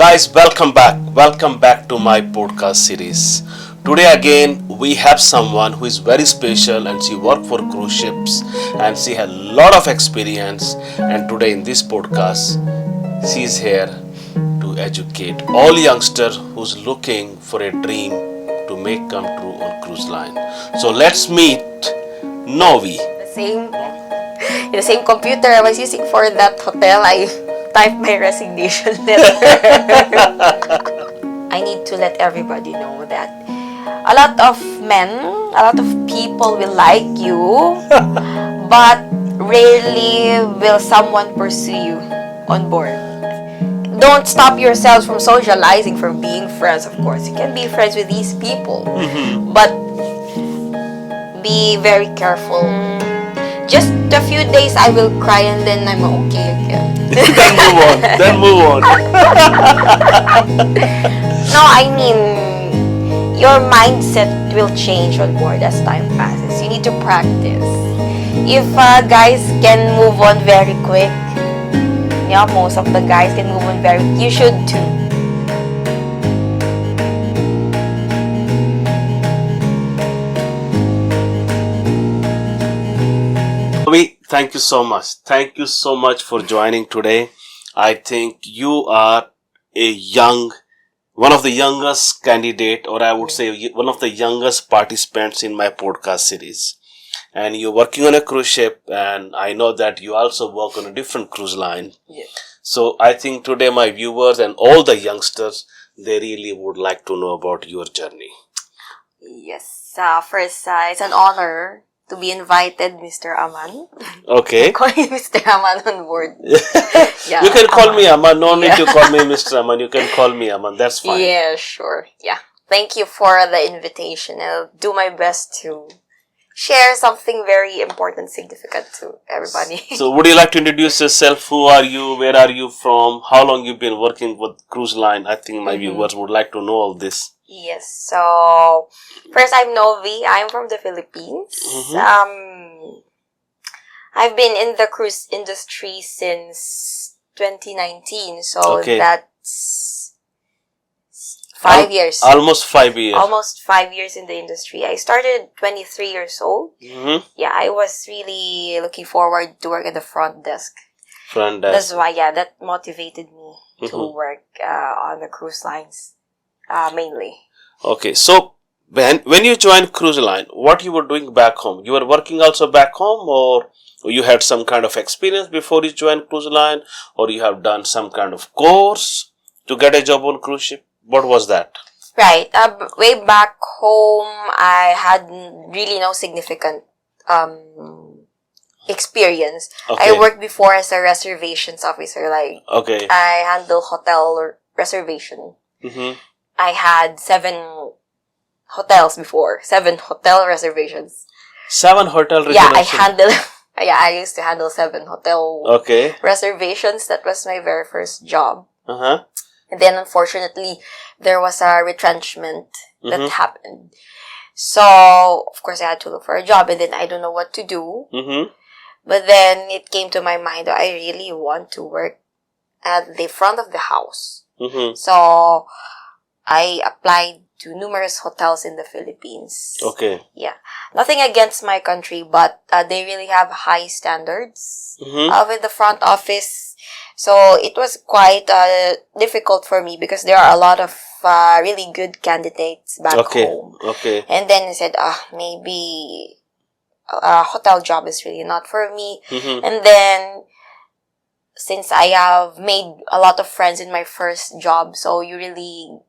Guys, welcome back. Welcome back to my podcast series. Today again we have someone who is very special and she worked for cruise ships and she has a lot of experience, and today in this podcast she is here to educate all youngsters who's looking for a dream to make come true on cruise line. So let's meet Novi. The same computer I was using for that hotel, I typed my resignation letter. I need to let everybody know that a lot of men, a lot of people will like you, but rarely will someone pursue you on board. Don't stop yourselves from socializing, from being friends. Of course, you can be friends with these people, but be very careful. Just a few days I will cry and then I'm okay again. Then move on. No, I mean, your mindset will change on board as time passes. You need to practice. If guys can move on very quick, yeah, most of the guys can move on very quick. You should too. Novi, thank you so much. Thank you so much for joining today. I think you are one of the youngest candidate, or I would say one of the youngest participants in my podcast series. And you're working on a cruise ship, and I know that you also work on a different cruise line. Yeah. So I think today my viewers and all the youngsters, they really would like to know about your journey. Yes. First, it's an honor to be invited, Mr. Aman. Okay. Call me Mr. Aman on board. Yeah, You can call Aman. me Aman. No need to call me Mr. Aman. You can call me Aman. That's fine. Yeah, sure. Yeah. Thank you for the invitation. I'll do my best to share something very important, significant to everybody. So would you like to introduce yourself? Who are you? Where are you from? How long you've been working with cruise line? I think my viewers would like to know all this. Yes. So, first, I'm Novi. I'm from the Philippines. I've been in the cruise industry since 2019. So, Okay. that's 5 years. Almost 5 years. Almost 5 years in the industry. I started 23 years old. Mm-hmm. Yeah, I was really looking forward to work at the front desk. Front That's desk. why, that motivated me to work on the cruise lines, mainly. Okay. So when you joined cruise line, what you were doing back home? You were working also back home, or you had some kind of experience before you joined cruise line, or you have done some kind of course to get a job on cruise ship? What was that? Right. Way back home, I had really no significant experience. Okay. I worked before as a reservations officer. Like, Okay. I handle hotel reservation. Mm-hmm. I had 7 hotels before. 7 hotel reservations. 7 hotel Yeah, reservations. I used to handle 7 hotel Okay. reservations. That was my very first job. Uh-huh. And then, unfortunately, there was a retrenchment that happened. So, of course, I had to look for a job, and then I don't know what to do. Mm-hmm. But then it came to my mind that I really want to work at the front of the house. Mm-hmm. So, I applied to numerous hotels in the Philippines. Okay. Yeah. Nothing against my country, but they really have high standards with the front office. So, it was quite difficult for me because there are a lot of really good candidates back home. Okay. And then I said, maybe a hotel job is really not for me. Mm-hmm. And then, since I have made a lot of friends in my first job, so you really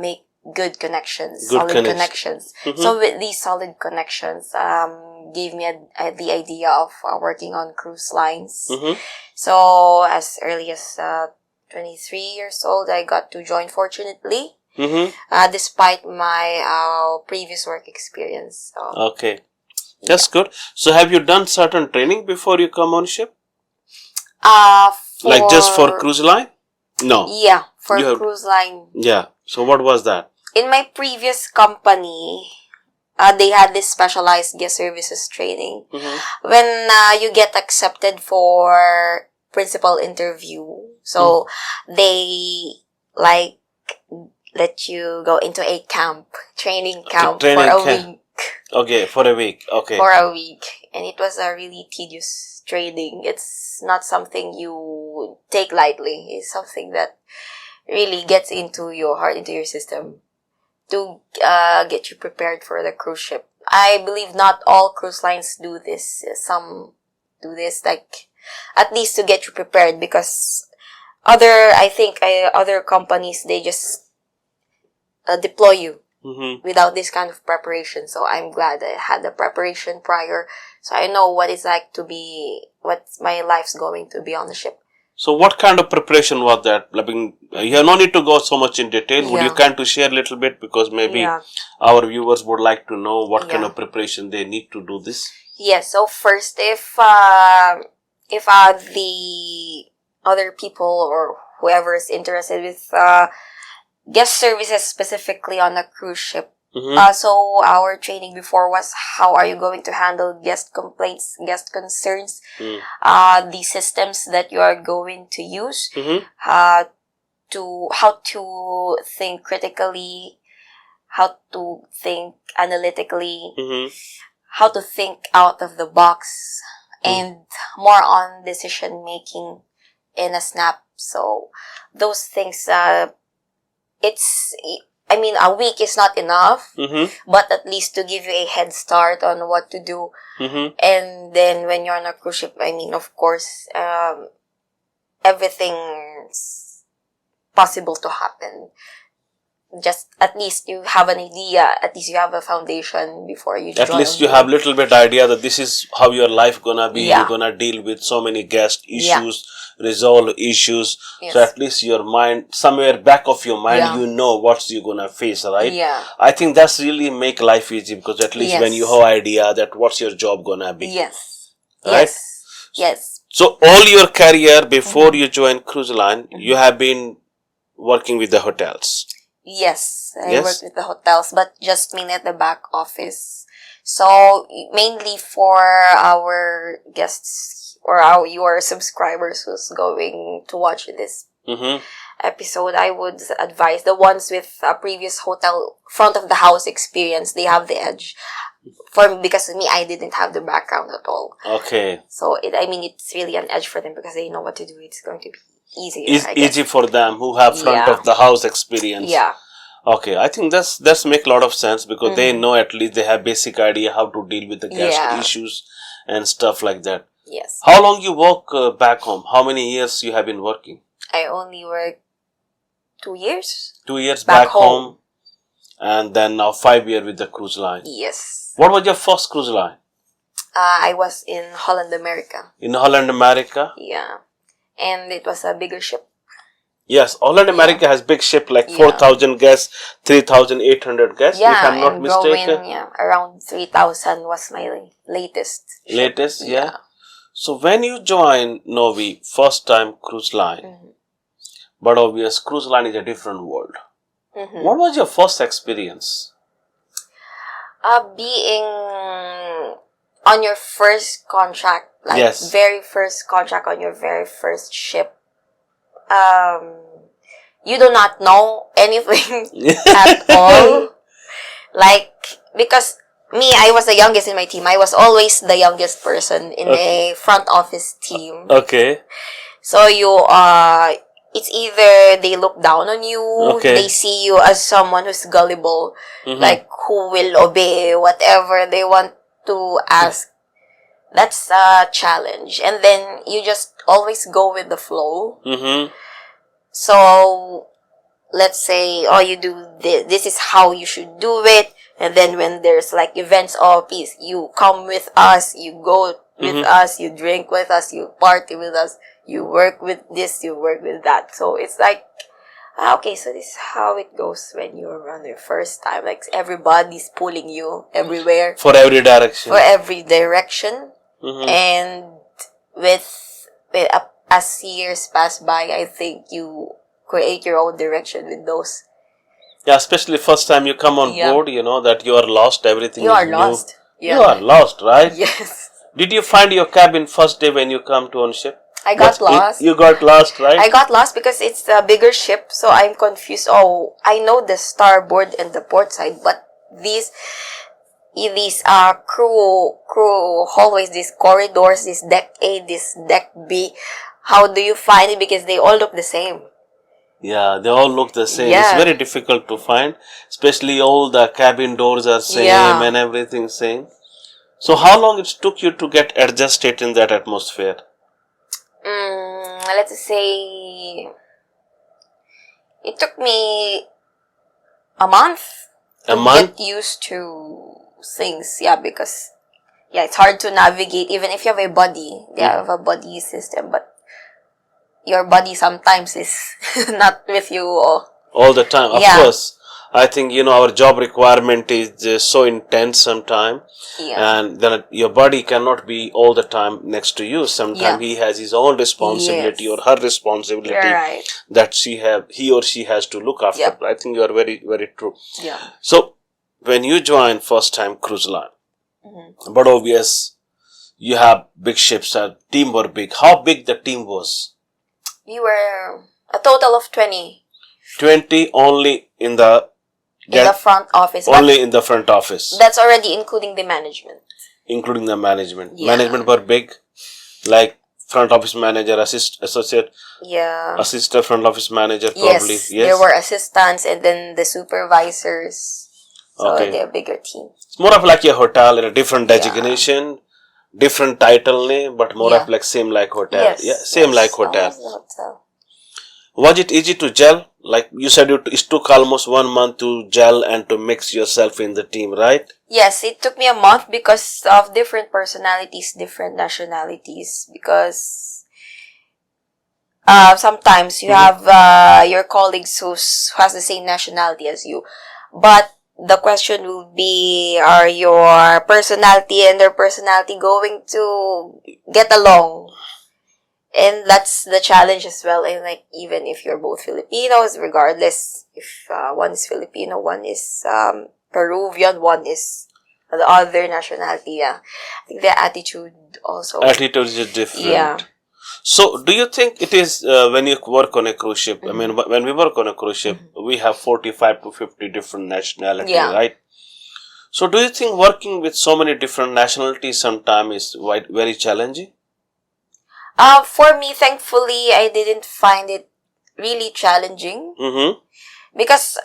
make good connections, solid connections. Mm-hmm. So with these solid connections, gave me the idea of working on cruise lines. Mm-hmm. So as early as 23 years old, I got to join, fortunately, despite my previous work experience. So, Okay. That's good. So have you done certain training before you come on ship? Like just for cruise line? No. Yeah, for cruise line. Yeah. So what was that? In my previous company, they had this specialized guest services training. When you get accepted for principal interview. So they like let you go into a training camp for Training a camp. week. Okay, for a week. Okay. For a week. And it was a really tedious training. It's not something you take lightly. It's something that really gets into your heart, into your system to get you prepared for the cruise ship. I believe not all cruise lines do this. Some do this, like, at least to get you prepared, because other companies, they just deploy you without this kind of preparation. So I'm glad I had the preparation prior, so I know what it's like to be, what my life's going to be on the ship. So what kind of preparation was that? I mean, you have no need to go so much in detail. Would you kind to share a little bit, because maybe our viewers would like to know what kind of preparation they need to do this? Yes. So first, if the other people or whoever is interested with guest services specifically on a cruise ship. So our training before was, how are you going to handle guest complaints, guest concerns, the systems that you are going to use, how to think critically, how to think analytically, how to think out of the box, and more on decision making in a snap. So those things, a week is not enough, but at least to give you a head start on what to do. And then when you're on a cruise ship, of course, everything's possible to happen. Just at least you have an idea, at least you have a foundation before you join. At least you have little bit idea that this is how your life gonna be. You're gonna deal with so many guest issues, resolve issues. So at least your mind, somewhere back of your mind, you know what you're gonna face, right? I think that's really make life easy, because at least when you have idea that what's your job gonna be. Right? Yes. So all your career before you join cruise line, you have been working with the hotels. Yes, I work with the hotels, but just mainly at the back office. So mainly for our guests or your subscribers who's going to watch this episode, I would advise the ones with a previous hotel front of the house experience. They have the edge. Because me, I didn't have the background at all. Okay. So it's really an edge for them, because they know what to do. It's going to be easier. Easy for them who have front of the house experience. Okay, I think that's make a lot of sense, because they know, at least they have basic idea how to deal with the guest issues and stuff like that. Yes. How long you work back home? How many years you have been working? I only worked 2 years. 2 years back home. And then now 5 years with the cruise line. Yes. What was your first cruise line? I was in Holland, America. In Holland, America? Yeah. And it was a bigger ship. Yes, Holland, America has big ship, like 4,000 guests, 3,800 guests, if I'm not mistaken. Around 3,000 was my latest ship. Latest, yeah. So when you join Novi, first time cruise line, but obvious cruise line is a different world. What was your first experience? Being on your first contract, very first contract on your very first ship. You do not know anything at all. Because me, I was the youngest in my team. I was always the youngest person in a front office team. Okay. So it's either they look down on you, they see you as someone who's gullible, who will obey whatever they want to ask. That's a challenge. And then you just always go with the flow. So let's say, you do this. This is how you should do it. And then when there's events, please, you come with us, you go with us, you drink with us, you party with us, you work with this, you work with that. So it's okay, so this is how it goes when you're on your first time. Everybody's pulling you everywhere. For every direction. And as years pass by, I think you create your own direction with those. Yeah, especially first time you come on board, you know that you are lost, everything you is are new. Lost. You are lost, right? Yes. Did you find your cabin first day when you come to on ship? I got lost. You got lost, right? I got lost because it's a bigger ship, so I'm confused. Oh, I know the starboard and the port side, but these crew hallways, these corridors, this deck A, this deck B. How do you find it? Because they all look the same. Yeah, they all look the same. It's Yeah. very difficult to find, especially all the cabin doors are same Yeah. and everything same. So how long it took you to get adjusted in that atmosphere? Let's say it took me a month A to month? get used to things. Yeah, because it's hard to navigate even if you have a body. They have a body system, but your body sometimes is not with you. All the time, of Yeah. course. I think our job requirement is so intense sometimes, Yeah. and then your body cannot be all the time next to you. Sometimes Yeah. he has his own responsibility Yes. or her responsibility You're right. that he or she has to look after. Yep. I think you are very, very true. Yeah. So when you join first time cruise line, Mm-hmm. but obvious you have big ships, team were big. How big the team was? We were a total of 20 20 only in the in the front office. But only in the front office, that's already including the management. including the management. Yeah. Management were big, like front office manager, associate, Yeah. assistant front office manager, probably. Yes, there were assistants and then the supervisors. So Okay. they're a bigger team. It's more of like a hotel in a different designation, different title name, but more of like same like hotel. Yes. Yeah, same like hotel. Almost the hotel. Was it easy to gel? Like you said, it took almost 1 month to gel and to mix yourself in the team, right? Yes, it took me a month because of different personalities, different nationalities. Because sometimes you have your colleagues who has the same nationality as you, but the question will be: are your personality and their personality going to get along? And that's the challenge as well. And like, even if you're both Filipinos, regardless if one is Filipino, one is Peruvian, one is the other nationality, I think the attitude also. Attitude is different. Yeah. So, do you think it is when you work on a cruise ship? I mean, when we work on a cruise ship, we have 45 to 50 different nationalities, right? So, do you think working with so many different nationalities sometimes is very challenging? For me, thankfully, I didn't find it really challenging. Mm-hmm. Because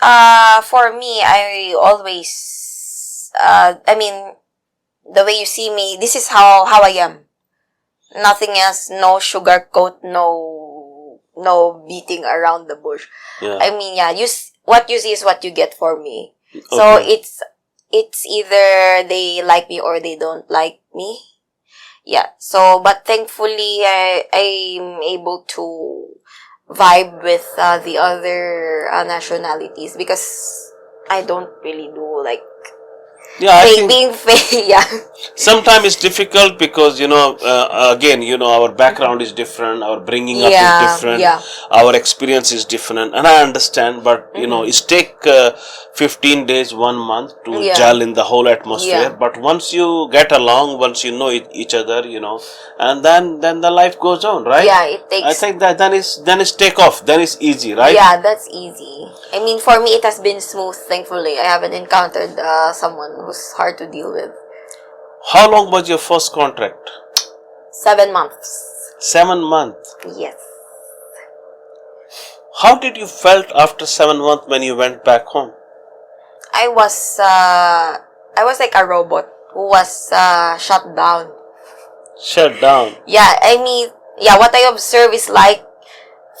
for me, I always, the way you see me, this is how I am. Nothing else, no sugarcoat, no beating around the bush. Yeah. I mean, what you see is what you get for me. Okay. So it's either they like me or they don't like me. Yeah. So, but thankfully, I'm able to vibe with the other nationalities because I don't really do like being fake. Yeah. Sometimes it's difficult because again our background is different, our bringing up is different, our experience is different, and I understand, but it take 15 days, 1 month to gel in the whole atmosphere. But once you get along, once you know each other, and then the life goes on, right? Yeah, it takes. I think that then it's take off, then it's easy, right? Yeah, that's easy. I mean, for me, it has been smooth. Thankfully, I haven't encountered someone who's hard to deal with. How long was your first contract? 7 months. 7 months? Yes. How did you felt after 7 months when you went back home? I was like a robot who was shut down. Shut down? Yeah, I mean, what I observe is like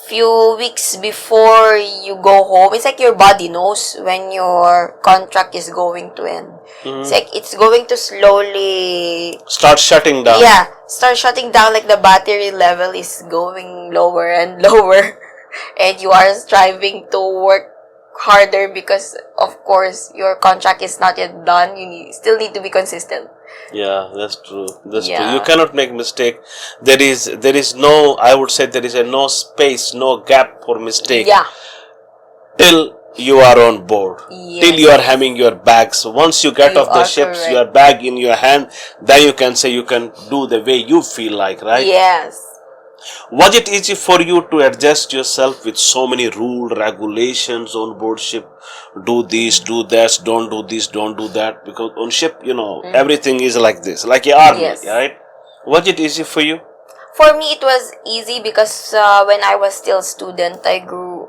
few weeks before you go home, it's like your body knows when your contract is going to end. Mm-hmm. It's like it's going to slowly start shutting down. Yeah, start shutting down, like the battery level is going lower and lower and you are striving to work harder because of course your contract is not yet done. You still need to be consistent. Yeah, that's true. That's true. You cannot make mistake. There is no, I would say there is no space, no gap for mistake. Yeah. Till you are on board. Yes. Till you are having your bag. So once you get off the ships, your bag in your hand, then you can say you can do the way you feel like, right? Yes. Was it easy for you to adjust yourself with so many rule regulations on board ship? Do this, do that, don't do this, don't do that. Because on ship, everything is like this, like a army, Yes. right? Was it easy for you? For me, it was easy because when I was still a student, I grew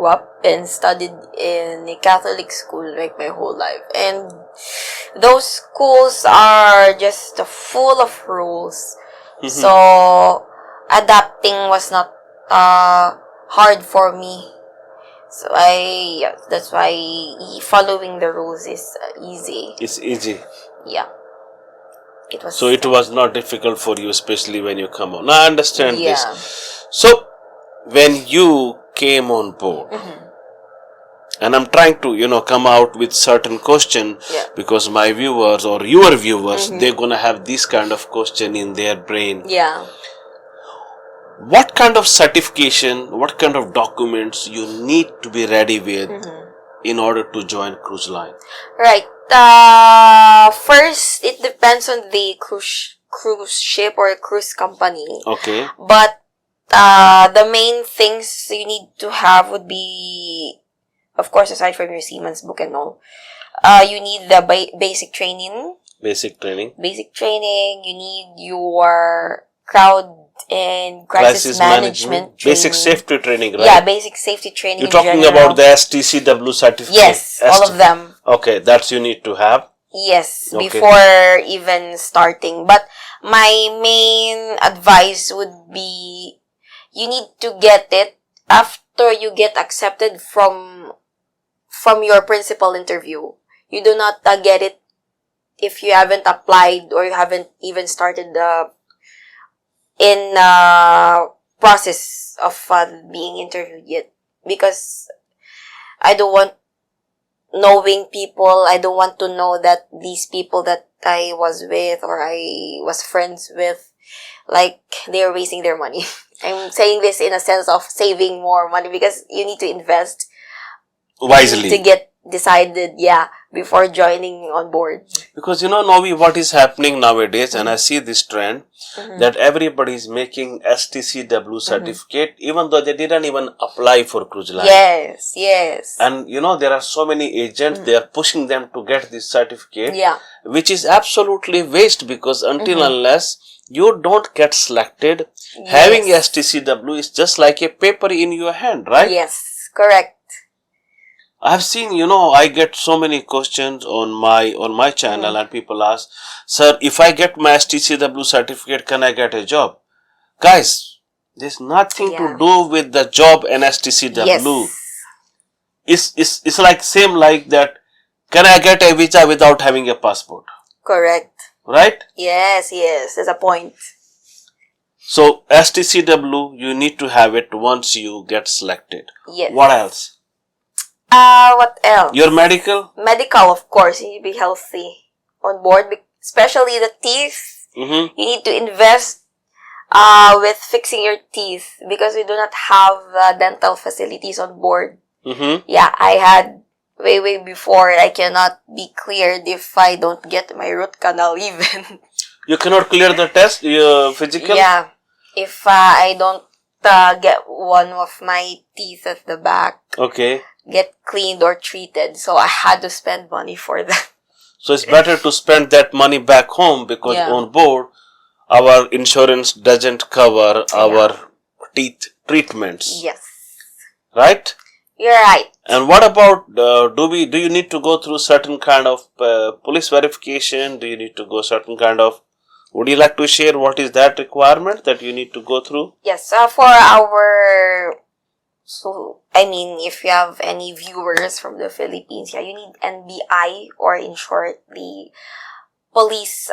up and studied in a Catholic school like my whole life. And those schools are just full of rules. So adapting was not hard for me. So that's why following the rules is easy. It's easy. Yeah. It was. So it was not difficult for you, especially when you come on. I understand Yeah. this. So when you came on board, and I'm trying to, come out with certain question Yeah. because my viewers or your viewers, they're gonna have this kind of question in their brain. Yeah. What kind of certification, what kind of documents you need to be ready with in order to join cruise line? Right. First, it depends on the cruise ship or cruise company. Okay. But the main things you need to have would be, of course, aside from your seaman's book and all, you need the basic training. Basic training. Basic training. You need your crowd and crisis management training. Basic safety training, right? Yeah, basic safety training. You're talking about the STCW certificate? Yes, all of them. Okay, that's you need to have. Yes, Okay. before even starting. But my main advice would be you need to get it after you get accepted from your principal interview. You do not get it if you haven't applied or you haven't even started the process of being interviewed yet. Because I don't want knowing people, I don't want to know that these people that I was with or I was friends with, like, they're wasting their money. I'm saying this in a sense of saving more money because you need to invest Wisely. to get decided, before joining on board. Because Novi, what is happening nowadays, and I see this trend, that everybody is making STCW certificate, even though they didn't even apply for cruise line. Yes. And there are so many agents, they are pushing them to get this certificate, Yeah. which is absolutely waste because until unless you don't get selected, having STCW is just like a paper in your hand, right? Yes, correct. I've seen, I get so many questions on my channel and people ask, sir, if I get my STCW certificate, can I get a job? Guys, there's nothing to do with the job and STCW. Yes. It's like same like that. Can I get a visa without having a passport? Correct. Right? Yes, there's a point. So STCW, you need to have it once you get selected. Yes. What else? What else? Your medical? Medical, of course. You need to be healthy on board, especially the teeth. You need to invest with fixing your teeth because we do not have dental facilities on board. Yeah, I had way before. I cannot be cleared if I don't get my root canal even. You cannot clear the test, physical? Yeah, if I don't get one of my teeth at the back. Okay. Get cleaned or treated. So I had to spend money for that. So it's better to spend that money back home because on board, our insurance doesn't cover our teeth treatments. Yes. Right? You're right. And what about, do you need to go through certain kind of police verification? Do you need to go certain kind of, would you like to share what is that requirement that you need to go through? Yes, for our, if you have any viewers from the Philippines, you need NBI or in short, the police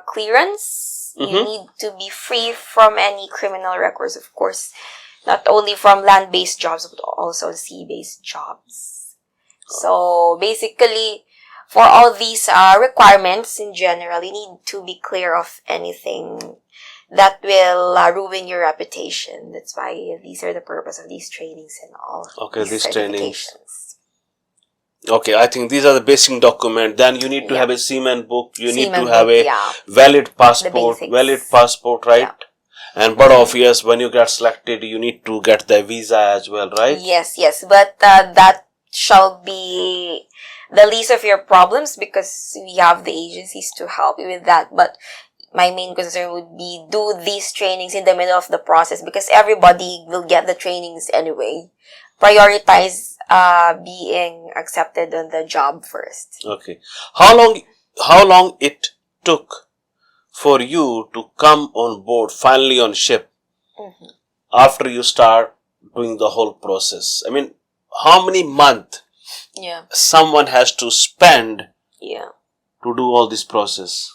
clearance. You need to be free from any criminal records, of course. Not only from land-based jobs, but also sea-based jobs. So, basically, for all these requirements in general, you need to be clear of anything that will ruin your reputation. That's why these are the purpose of these trainings and all. Okay, these trainings. certifications. Okay, I think these are the basic documents. Then you need to have a seaman book. You need to have a yeah. valid The passport. basics. Valid passport, right? Yeah. But obvious, when you get selected, you need to get the visa as well, right? Yes, yes. But that shall be the least of your problems because we have the agencies to help you with that. But my main concern would be do these trainings in the middle of the process because everybody will get the trainings anyway. Prioritize being accepted on the job first. Okay. How long it took for you to come on board finally on ship after you start doing the whole process? I mean, how many months Yeah. someone has to spend Yeah. to do all this process?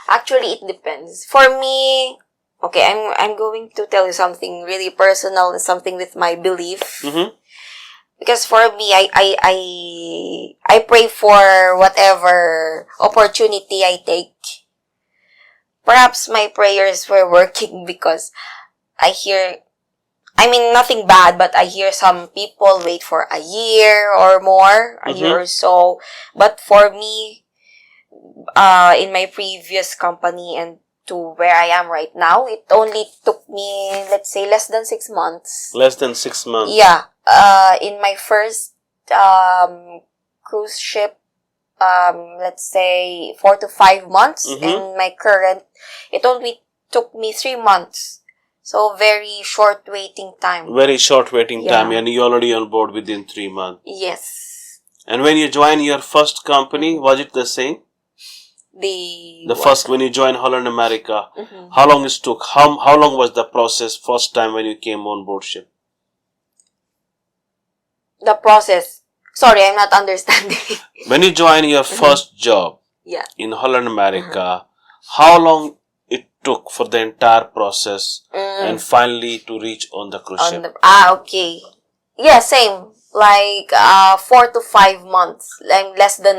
Actually, it depends. For me, okay, I'm going to tell you something really personal and something with my belief. Because for me, I pray for whatever opportunity I take. Perhaps my prayers were working because I mean, nothing bad, but I hear some people wait for a year or more, a year or so. But for me, in my previous company and to where I am right now, it only took me, let's say, less than 6 months. Less than 6 months. Yeah. In my first cruise ship, let's say 4 to 5 months. And my current, it only took me 3 months. So very short waiting time. Very short waiting time, and you're already on board within 3 months. Yes. And when you join your first company, was it the same? The first, when you joined Holland America, how long it took? How long was the process first time when you came on board ship? The process. Sorry, I'm not understanding. When you join your first job in Holland America, how long it took for the entire process and finally to reach on the cruise ship? Okay. Yeah, same. Like 4 to 5 months. Like less than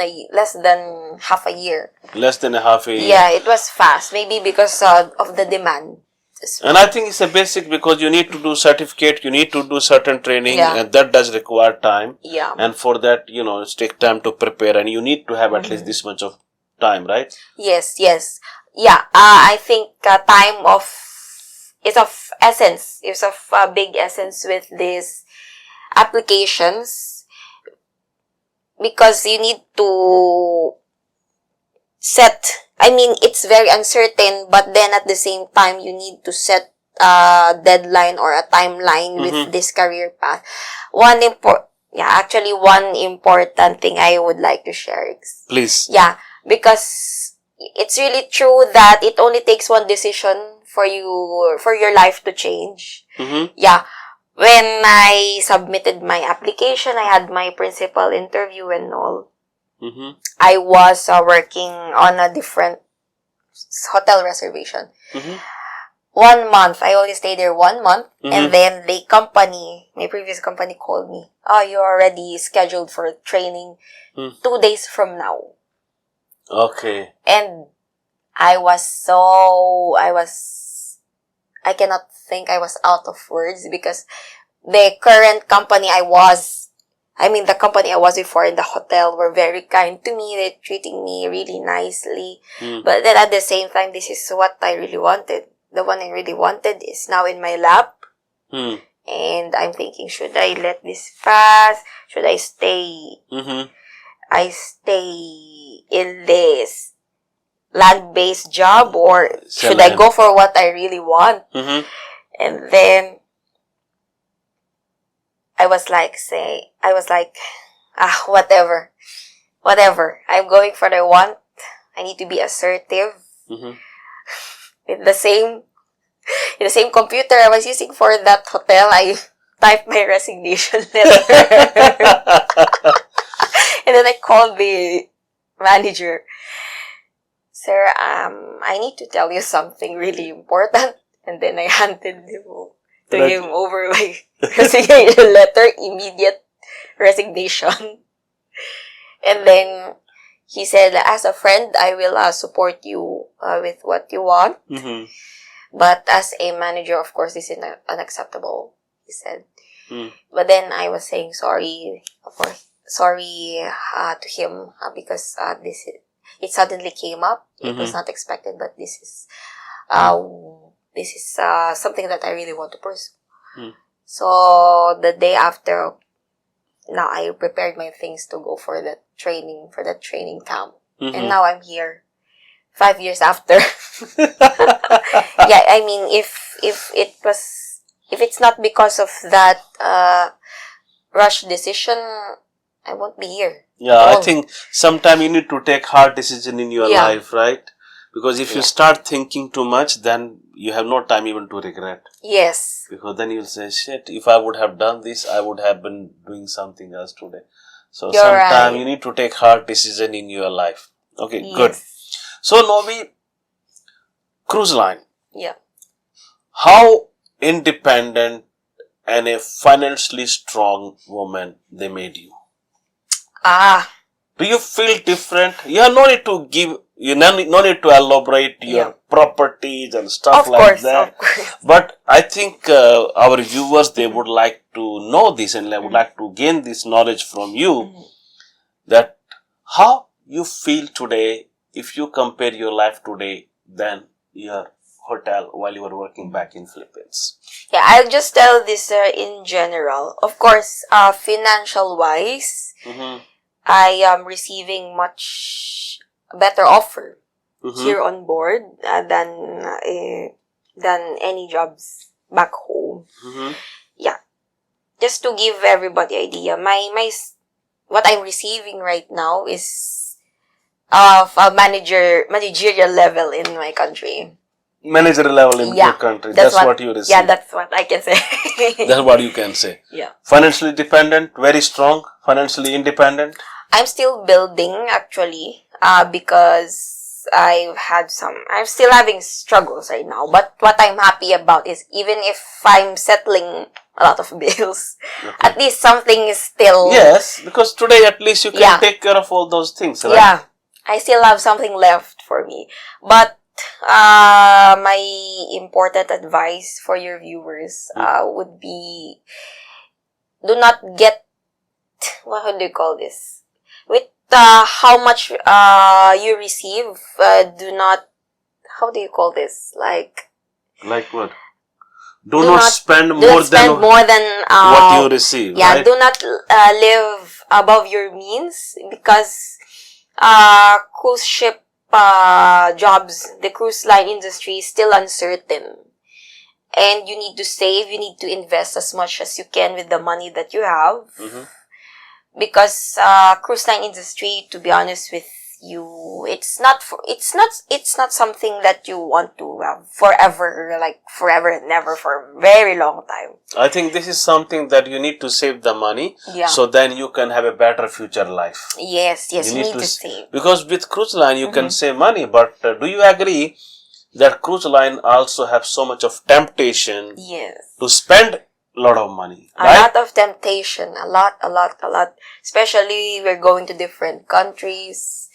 half a year. Less than a half a year. Yeah, it was fast. Maybe because of the demand. And I think it's a basic because you need to do certificate, you need to do certain training, and that does require time. Yeah. And for that, it's take time to prepare, and you need to have at least this much of time, right? Yes, yes. Yeah, I think time is of essence. Is of big essence with these applications because you need to set. I mean, it's very uncertain, but then at the same time, you need to set a deadline or a timeline with this career path. One important thing I would like to share is, please. Yeah, because it's really true that it only takes one decision for your life to change. Yeah. When I submitted my application, I had my principal interview and all. I was working on a different hotel reservation. 1 month. I only stayed there 1 month. And then my previous company called me. Oh, you're already scheduled for training 2 days from now. Okay. And I cannot think, I was out of words because the current company the company I was before in the hotel were very kind to me. They're treating me really nicely. But then at the same time, this is what I really wanted. The one I really wanted is now in my lap. And I'm thinking, should I let this pass? Should I stay? I stay in this land-based job, or should I go for what I really want? And then I was like, whatever. I'm going for what I want. I need to be assertive. In the same computer I was using for that hotel, I typed my resignation letter. And then I called the manager. Sir, I need to tell you something really important. And then I handed him over my resignation letter, immediate resignation. And then he said, as a friend, I will support you with what you want. But as a manager, of course, this is unacceptable, he said. But then I was saying sorry, of course, to him because it suddenly came up. It was not expected, but this is this is something that I really want to pursue. Hmm. So the day after, now I prepared my things to go for that training camp. And now I'm here 5 years after. Yeah, I mean, if it's not because of that rush decision, I won't be here. Yeah, I think sometime you need to take hard decision in your life, right? Because if you start thinking too much, then you have no time even to regret. Yes. Because then you'll say, shit, if I would have done this, I would have been doing something else today. So You're sometime right. you need to take hard decision in your life. Okay, Yes. good. So Novi, cruise line. Yeah. How independent and a financially strong woman they made you? Do you feel different? You have no need to give, no need to elaborate your properties and stuff like that. Of course. But I think our viewers, they would like to know this and they would like to gain this knowledge from you, that how you feel today if you compare your life today than your hotel while you were working back in Philippines. Yeah, I'll just tell this in general. Of course, financial wise, I am receiving much better offer here on board than any jobs back home. Yeah, just to give everybody idea, my what I'm receiving right now is of a managerial level in my country. Manager level in your country. That's what you receive. Yeah, that's what I can say. That's what you can say. Yeah. Financially dependent, very strong, financially independent. I'm still building actually, because I'm still having struggles right now. But what I'm happy about is even if I'm settling a lot of bills, at least something is still... Yes, because today at least you can take care of all those things, right? Yeah, I still have something left for me. But my important advice for your viewers would be, do not get, what do you call this? With how much you receive, do not, how do you call this? Like what? Do not spend more than what you receive. Yeah, right? do not live above your means, because cruise ship jobs, the cruise line industry is still uncertain. And you need to save, you need to invest as much as you can with the money that you have. Because cruise line industry, to be honest with you, it's not something that you want to have forever and never, for a very long time. I think this is something that you need to save the money, so then you can have a better future life. Yes, you need to save. Because with cruise line you can save money, but do you agree that cruise line also have so much of temptation to spend a lot of money, right? A lot of temptation, a lot. Especially we're going to different countries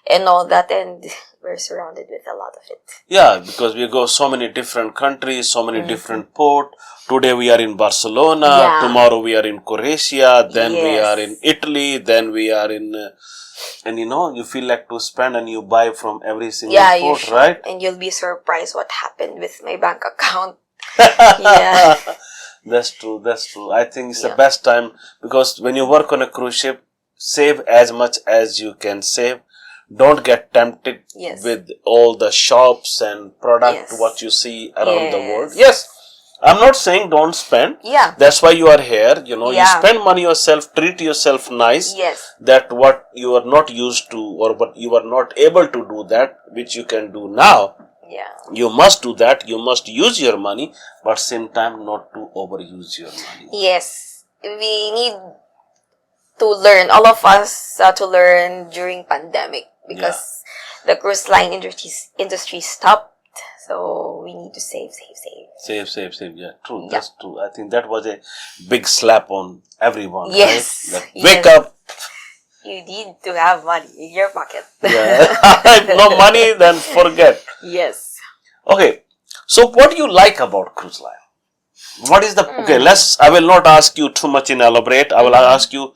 and all that, and we're surrounded with a lot of it. Yeah, because we go so many different countries, so many different ports. Today we are in Barcelona, tomorrow we are in Croatia, then we are in Italy, then we are in... and you feel like to spend and you buy from every single port, right? And you'll be surprised what happened with my bank account. Yeah. That's true. I think it's the best time, because when you work on a cruise ship, save as much as you can save. Don't get tempted with all the shops and product what you see around the world. Yes, I'm not saying don't spend. Yeah. That's why you are here. You spend money yourself, treat yourself nice. Yes. That what you are not used to, or what you are not able to do, that which you can do now. Yeah. You must do that. You must use your money, but same time not to overuse your money. Yes. We need to learn, all of us to learn during pandemic, because the cruise line industry stopped. So we need to save. Save. Yeah, true. That's true. I think that was a big slap on everyone. Yes. Right? Like, wake up. You need to have money in your pocket. If no money, then forget. Yes. Okay. So what do you like about cruise line? What is the... Okay, I will not ask you too much in elaborate. I will ask you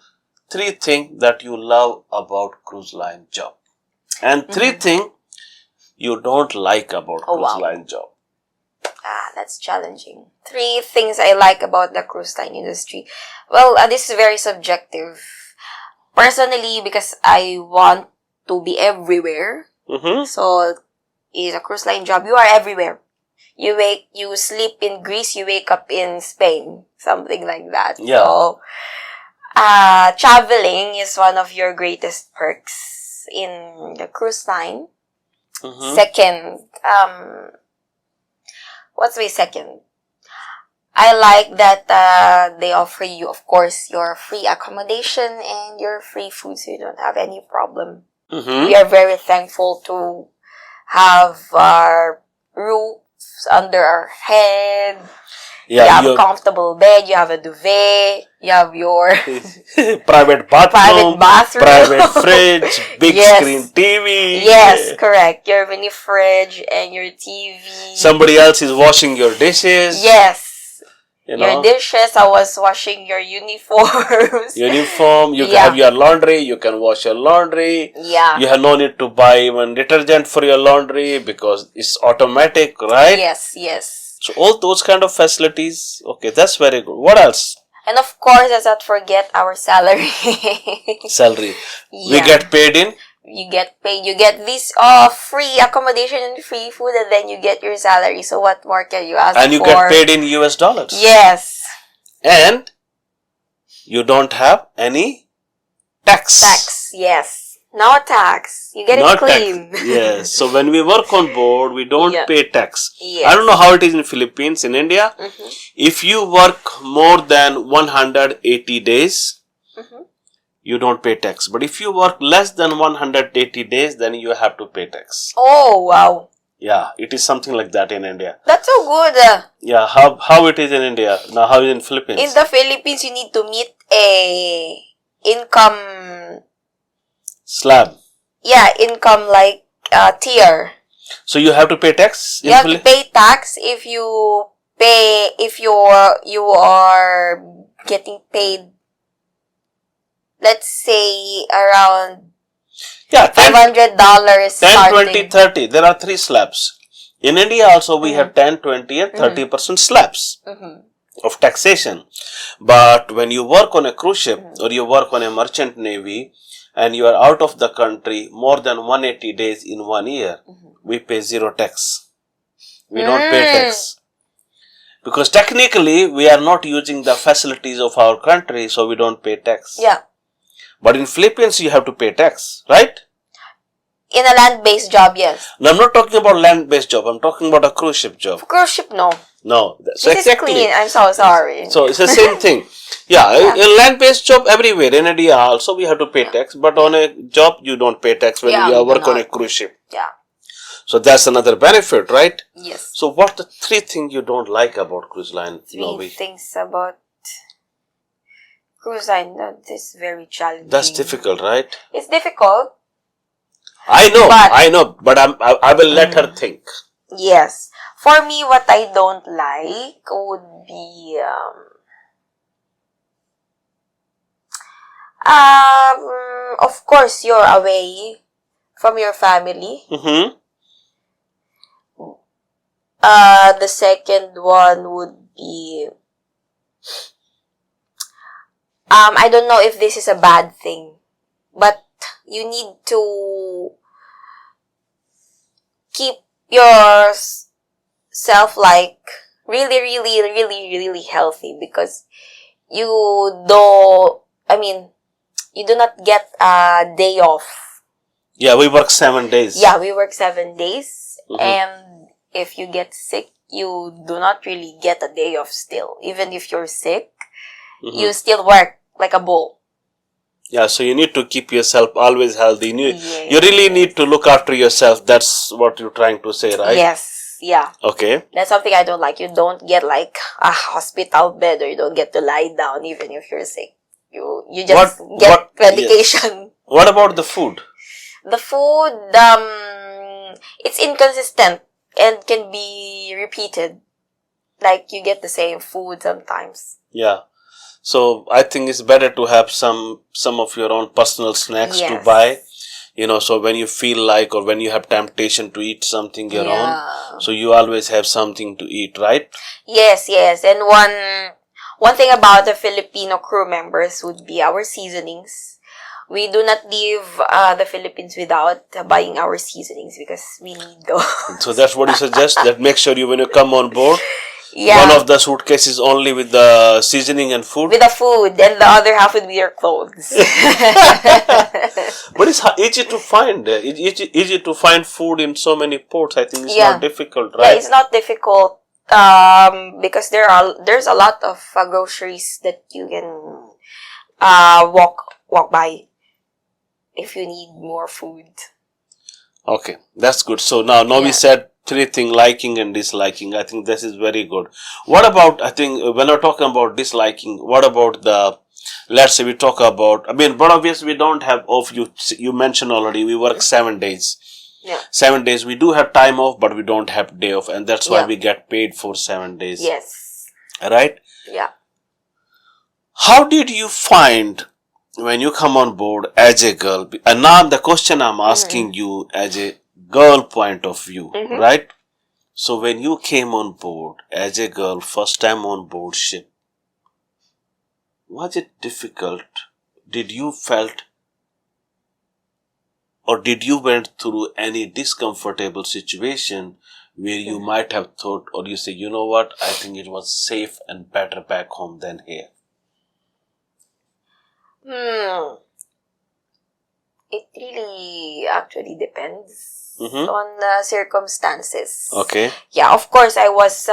3 things that you love about cruise line job. And 3 things you don't like about cruise line job. That's challenging. 3 things I like about the cruise line industry. Well, this is very subjective. Personally, because I want to be everywhere. Mm-hmm. So, is a cruise line job, you are everywhere. You sleep in Greece, you wake up in Spain. Something like that. Yeah. So, traveling is one of your greatest perks in the cruise line. Mm-hmm. Second, what's my second? I like that they offer you, of course, your free accommodation and your free food, so you don't have any problem. Mm-hmm. We are very thankful to have our roofs under our head. Yeah, you have a comfortable bed, you have a duvet, you have your private private bathroom, private fridge, big Yes. screen TV. Yes, correct. Your mini fridge and your TV. Somebody else is washing your dishes. Yes. You Your know, dishes, I was washing your uniforms. uniform. You can Yeah. have your laundry. You can wash your laundry. Yeah. You have no need to buy even detergent for your laundry because it's automatic, right? Yes, yes. So all those kind of facilities. Okay, that's very good. What else? And of course, let's not forget our salary. Salary. We Yeah. get paid in. You get paid. You get this free accommodation and free food, and then you get your salary. So what more can you ask for? And you get paid in US dollars. Yes. And you don't have any tax. Tax. Yes. No tax. You get it clean. Tax. Yes. So when we work on board, we don't Yeah. pay tax. Yes. I don't know how it is in Philippines. In India, Mm-hmm. if you work more than 180 days, Mm-hmm. you don't pay tax. But if you work less than 180 days, then you have to pay tax. Oh, wow. Yeah, it is something like that in India. That's so good. Yeah, how it is in India. Now, how is it in Philippines? In the Philippines, you need to meet a income, Slab. income like tier. So you have to pay tax? You have to pay tax if you are getting paid, let's say around Yeah, $500 10, 20, starting. 30. There are 3 slabs. In India also we have 10, 20 and 30% slabs of taxation. But when you work on a cruise ship or you work on a merchant navy and you are out of the country more than 180 days in 1 year, we pay 0 tax. We don't pay tax. Because technically we are not using the facilities of our country, so we don't pay tax. Yeah. But in Philippines, you have to pay tax, right? In a land-based job, yes. No, I'm not talking about land-based job. I'm talking about a cruise ship job. Cruise ship, no. No. So This is clean. I'm so sorry. So it's the same thing. Yeah, Yeah. a land-based job everywhere. In India also, we have to pay tax. But on a job, you don't pay tax when Yeah, you we do work on a not. cruise ship. Yeah. So that's another benefit, right? Yes. So what the 3 things you don't like about cruise line? 3 things about cruise line. This is very challenging. That's difficult, right? It's difficult. I know, but I will let her think. Yes. For me, what I don't like would be of course you're away from your family. Mm-hmm. The second one would be I don't know if this is a bad thing, but you need to keep yourself like really healthy, because you do not get a day off. Yeah, we work 7 days. Yeah, we work 7 days, Mhm. and if you get sick, you do not really get a day off still. Even if you're sick, Mhm. you still work like a bull. Yeah, so you need to keep yourself always healthy. Yes. You really need to look after yourself. That's what you're trying to say, right? Yes, yeah. Okay. That's something I don't like. You don't get like a hospital bed, or you don't get to lie down even if you're sick. You just get medication. Yes. What about the food? The food, it's inconsistent and can be repeated. Like you get the same food sometimes. Yeah. So I think it's better to have some of your own personal snacks to Yes. buy. So when you feel like or when you have temptation to eat something your own, Yeah. so you always have something to eat, right? Yes, yes. And one thing about the Filipino crew members would be our seasonings. We do not leave the Philippines without buying our seasonings because we need those. So that's what you suggest, that make sure when you come on board, Yeah. one of the suitcases only with the seasoning and food. With the food, and the other half would be your clothes. But it's easy to find. Easy to find food in so many ports. I think it's not difficult, right? Yeah, it's not difficult. Because there's a lot of groceries that you can walk by if you need more food. Okay, that's good. So now we Yeah. said three things: liking and disliking. I think this is very good. What about, I think when we're talking about disliking, what about let's say we talk about, but obviously we don't have off. You mentioned already, we work 7 days. Yeah. 7 days. We do have time off, but we don't have day off, and that's why Yeah. we get paid for 7 days. Yes. Right? Yeah. How did you find when you come on board as a girl? And now the question I'm asking you as a girl point of view, right? So when you came on board as a girl, first time on board ship, was it difficult? Did you felt or did you went through any discomfortable situation where you might have thought, or you say, you know what, I think it was safe and better back home than here? It really actually depends on the circumstances. Okay. Yeah, of course I was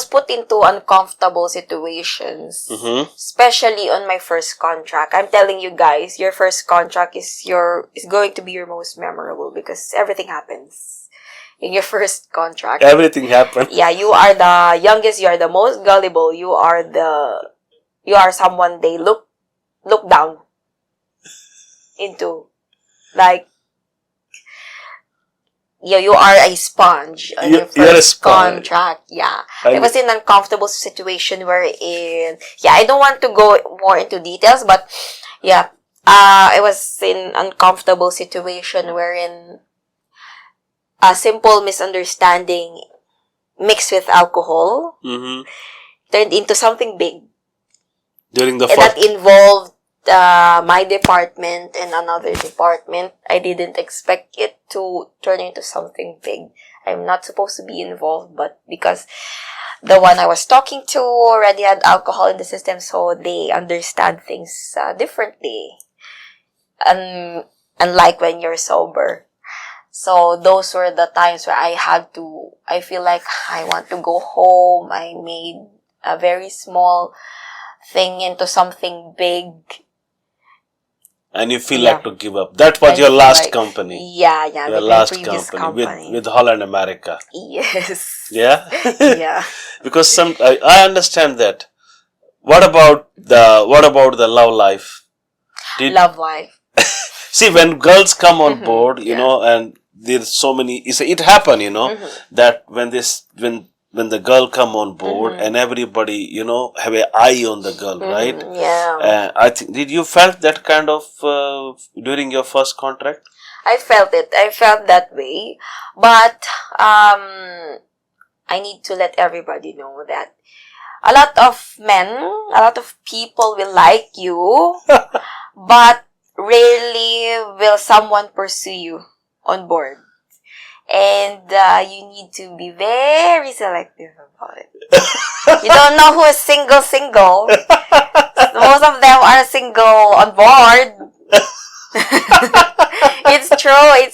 put into uncomfortable situations, especially on my first contract. I'm telling you guys, your first contract is going to be your most memorable because everything happens in your first contract. Everything happened. Yeah, you are the youngest, you are the most gullible, you are someone they look down into. Like, yeah, you are a sponge on your first contract. Yeah. I was in an uncomfortable situation wherein, I don't want to go more into details, but yeah, I was in an uncomfortable situation wherein a simple misunderstanding mixed with alcohol turned into something big. During the and that involved my department and another department. I didn't expect it to turn into something big. I'm not supposed to be involved, but because the one I was talking to already had alcohol in the system, so they understand things differently. Unlike when you're sober. So those were the times where I feel like I want to go home. I made a very small thing into something big. And you feel like to give up. That was your last company. Yeah, your last company with Holland America. Yes. Yeah? Yeah. Because I understand that. What about the love life? Love life. See, when girls come on board, and there's so many, it happen, that when the girl come on board and everybody, have an eye on the girl, right? Yeah. I think, did you felt that kind of during your first contract? I felt it. I felt that way. But I need to let everybody know that a lot of men, a lot of people will like you, but rarely will someone pursue you on board. And you need to be very selective about it. You don't know who is single. Most of them are single on board. It's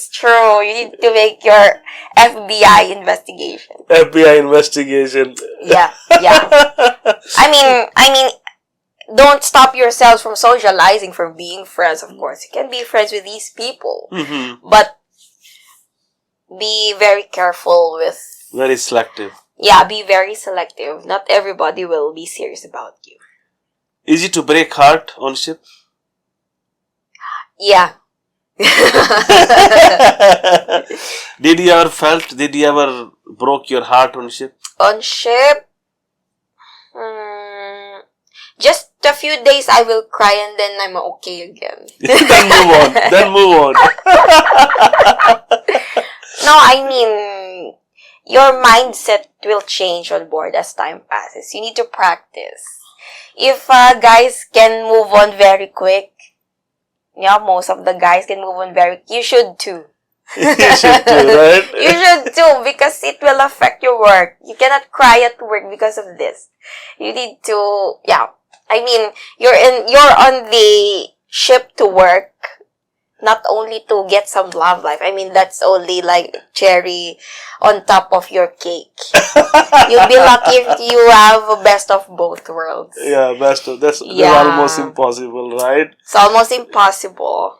true. You need to make your FBI investigation. FBI investigation. Yeah. I mean, don't stop yourselves from socializing, from being friends, of course. You can be friends with these people. But be very careful with... Very selective. Yeah, be very selective. Not everybody will be serious about you. Easy to break heart on ship? Yeah. Did you ever broke your heart on ship? On ship? Just a few days I will cry and then I'm okay again. Then move on. Then move on. No, I mean, your mindset will change on board as time passes. You need to practice. If guys can move on very quick, yeah, most of the guys can move on very quick. You should too. You should do, right? You should too, because it will affect your work. You cannot cry at work because of this. You need to, yeah. I mean, you're on the ship to work, not only to get some love life. I mean, that's only like cherry on top of your cake. You'll be lucky if you have a best of both worlds. Yeah, that's Yeah. almost impossible, right? It's almost impossible.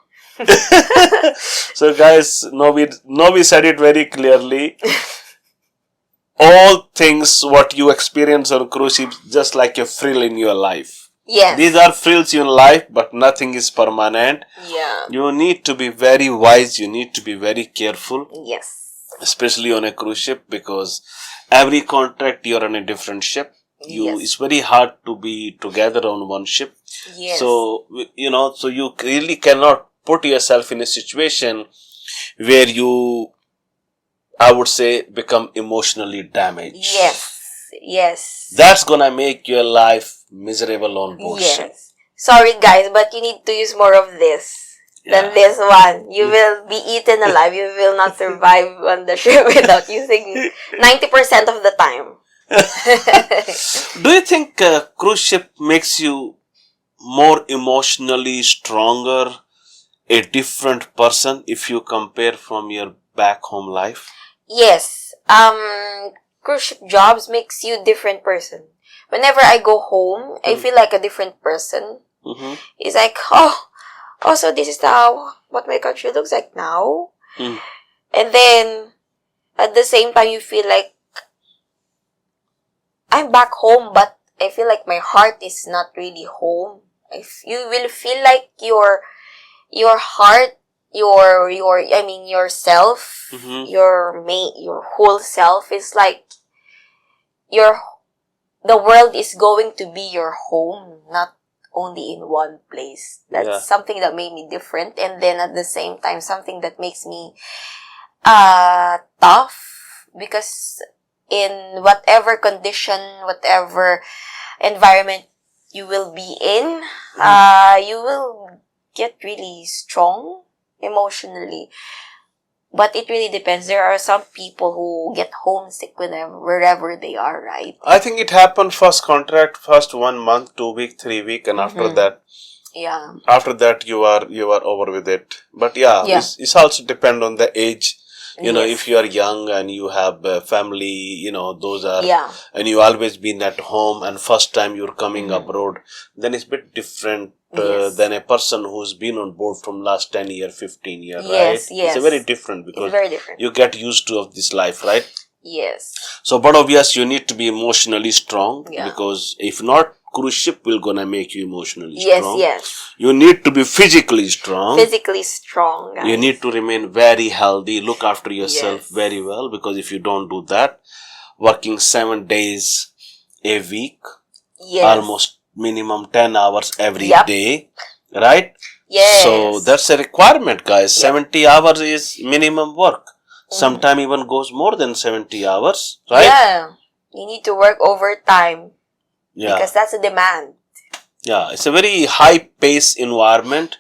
So guys, Novi said it very clearly. All things what you experience on cruise ships, just like a frill in your life. Yes. These are frills in life, but nothing is permanent. Yeah. You need to be very wise. You need to be very careful, Yes. especially on a cruise ship, because every contract you're on a different ship. Yes. It's very hard to be together on one ship. Yes. So, so you really cannot put yourself in a situation where you, I would say, become emotionally damaged. Yes. That's gonna make your life miserable on board ship. Yes. Sorry guys, but you need to use more of this than this one. You will be eaten alive. You will not survive on the ship without using 90% of the time. Do you think cruise ship makes you more emotionally stronger, a different person if you compare from your back home life? Yes. Cruise ship jobs makes you different person. Whenever I go home, I feel like a different person. Mm-hmm. It's like, so this is what my country looks like now. Mm. And then, at the same time, you feel like I'm back home, but I feel like my heart is not really home. You will feel like your heart, yourself, Mm-hmm. your whole self is like the world is going to be your home, not only in one place. That's something that made me different, and then at the same time, something that makes me tough, because in whatever condition, whatever environment you will be in, you will get really strong emotionally. But it really depends. There are some people who get homesick wherever they are, right? I think it happened first contract, first 1 month, 2 week, 3 week, and after that, you are over with it. But it's also depend on the age. If you are young and you have a family, those are, and you always been at home and first time you're coming abroad, then it's a bit different than a person who's been on board from last 10 year, 15 year, right? Yes. It's a very different, because very different. you get used to of this life, right? Yes. So, but obvious, you need to be emotionally strong, Yeah. because if not, cruise ship will gonna make you emotionally strong. Yes. You need to be physically strong. Physically strong, guys. You need to remain very healthy, look after yourself Yes. very well, because if you don't do that, working 7 days a week, almost minimum 10 hours every day, right? Yes. So that's a requirement, guys. 70 hours is minimum work. Sometimes even goes more than 70 hours, right? Yeah. You need to work overtime. Yeah. Because that's a demand. Yeah, it's a very high-paced environment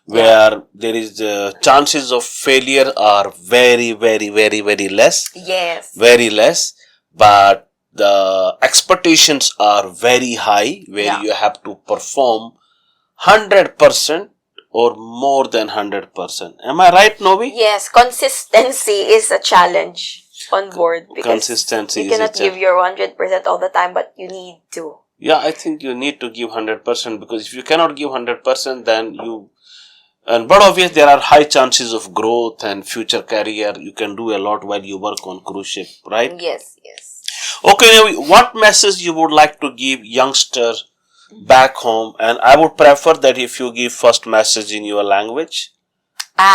where there is chances of failure are very, very, very, very less. Yes. Very less. But the expectations are very high, where you have to perform 100% or more than 100%. Am I right, Novi? Yes, consistency is a challenge on board. Because Consistency you cannot give your 100% all the time, but you need to. Yeah, I think you need to give 100%, because if you cannot give 100%, then but obviously there are high chances of growth and future career. You can do a lot while you work on cruise ship, right? Yes. Okay, now what message you would like to give youngster back home? And I would prefer that if you give first message in your language,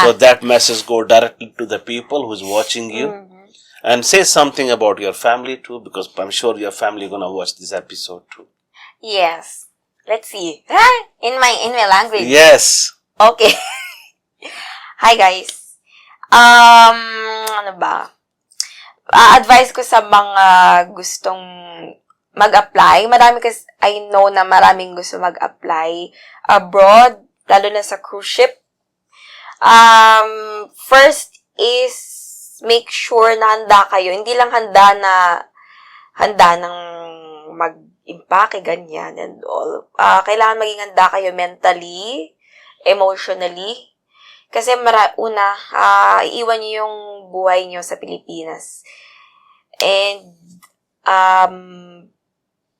so that message go directly to the people who's watching you. And say something about your family too, because I'm sure your family gonna watch this episode too. Yes. Let's see. In my language. Yes. Okay. Hi guys. Ano ba? Advice ko sa mga gustong mag-apply. I know na maraming gusto mag-apply abroad, lalo na sa cruise ship. First is make sure na handa kayo. Hindi lang handa ng mag-impake, ganyan and all. Kailangan maging handa kayo mentally, emotionally. Kasi iiwan nyo yung buhay nyo sa Pilipinas. And,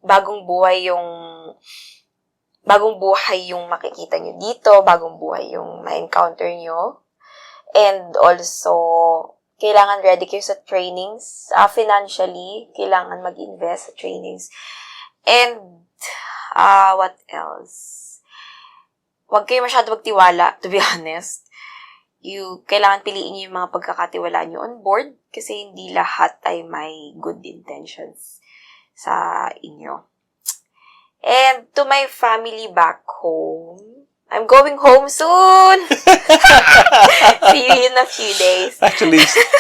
bagong buhay yung makikita nyo dito, bagong buhay yung ma-encounter nyo. And also, kailangan ready kayo sa trainings. Financially, kailangan mag-invest sa trainings. And, what else? Huwag kayo masyado magtiwala, to be honest. Kailangan piliin nyo yung mga pagkakatiwalaan nyo on board kasi hindi lahat ay may good intentions sa inyo. And to my family back home, I'm going home soon! See you in a few days.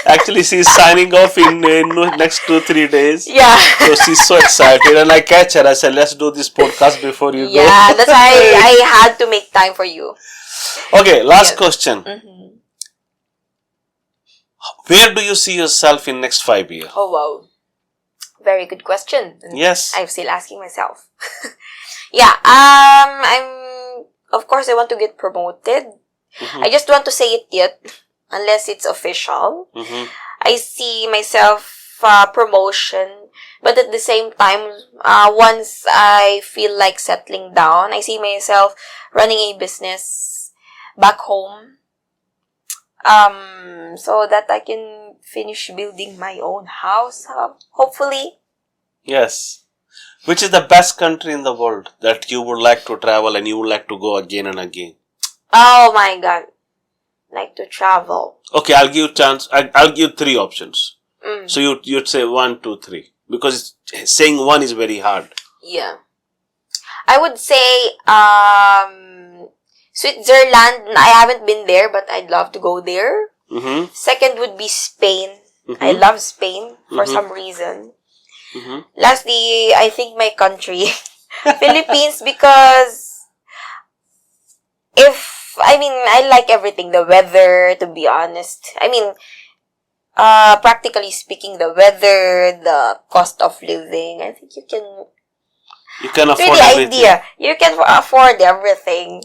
Actually, she's signing off in next 2-3 days. Yeah. So she's so excited, and I catch her. I said, "Let's do this podcast before you go." Yeah, that's why I had to make time for you. Okay, last question. Mm-hmm. Where do you see yourself in next 5 years? Oh, wow. Very good question. Yes. I'm still asking myself. Yeah, of course, I want to get promoted. Mm-hmm. I just want to say it yet, unless it's official. Mm-hmm. I see myself promotion, but at the same time, once I feel like settling down, I see myself running a business back home. So that I can finish building my own house, hopefully. Yes. Which is the best country in the world that you would like to travel and you would like to go again and again? Oh my God. Like to travel. Okay, I'll give chance. I'll give 3 options. Mm. So you'd say 1, 2, 3. Because saying 1 is very hard. Yeah. I would say, Switzerland. I haven't been there, but I'd love to go there. Mm-hmm. Second would be Spain. Mm-hmm. I love Spain for Mm-hmm. some reason. Mm-hmm. Lastly, I think my country, Philippines, because I like everything. The weather, to be honest. Practically speaking, the weather, the cost of living, I think you can afford everything. idea. You can afford everything.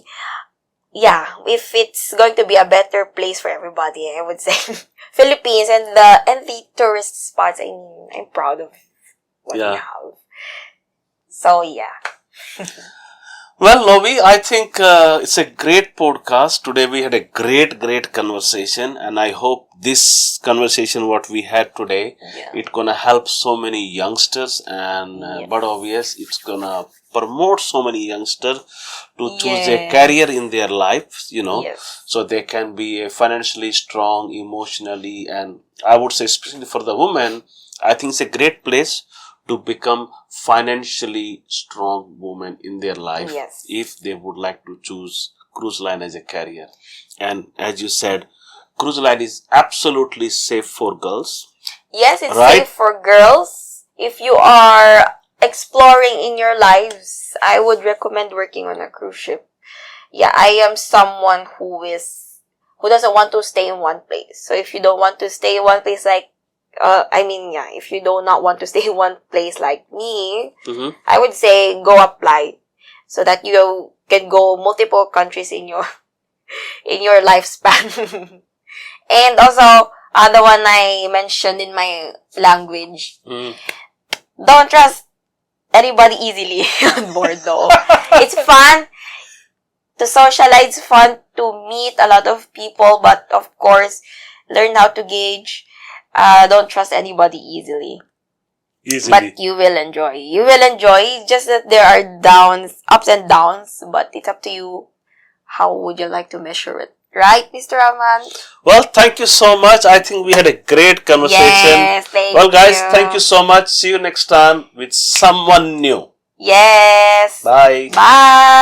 Yeah, if it's going to be a better place for everybody, I would say Philippines and the tourist spots. I'm proud of what we have. So yeah. Well, Novi, I think it's a great podcast. Today we had a great conversation, and I hope this conversation what we had today, it's gonna help so many youngsters, and but obvious it's gonna promote so many youngsters to choose a career in their life, so they can be financially strong, emotionally, and I would say especially for the women, I think it's a great place to become financially strong women in their life if they would like to choose cruise line as a career. And as you said, cruise line is absolutely safe for girls. Yes, it's safe for girls. If you are exploring in your lives, I would recommend working on a cruise ship. Yeah, I am someone who doesn't want to stay in one place. So if you don't want to stay in one place if you do not want to stay in one place like me, I would say go apply so that you can go multiple countries in your lifespan. And also, the one I mentioned in my language, don't trust anybody easily on board though. It's fun to socialize, fun to meet a lot of people, but of course, learn how to gauge. Don't trust anybody easily. But you will enjoy. You will enjoy. Just that there are ups and downs, but it's up to you. How would you like to measure it? Right, Mr. Aman? Well, thank you so much. I think we had a great conversation. Yes, thank you. Well, guys, thank you so much. See you next time with someone new. Yes. Bye. Bye.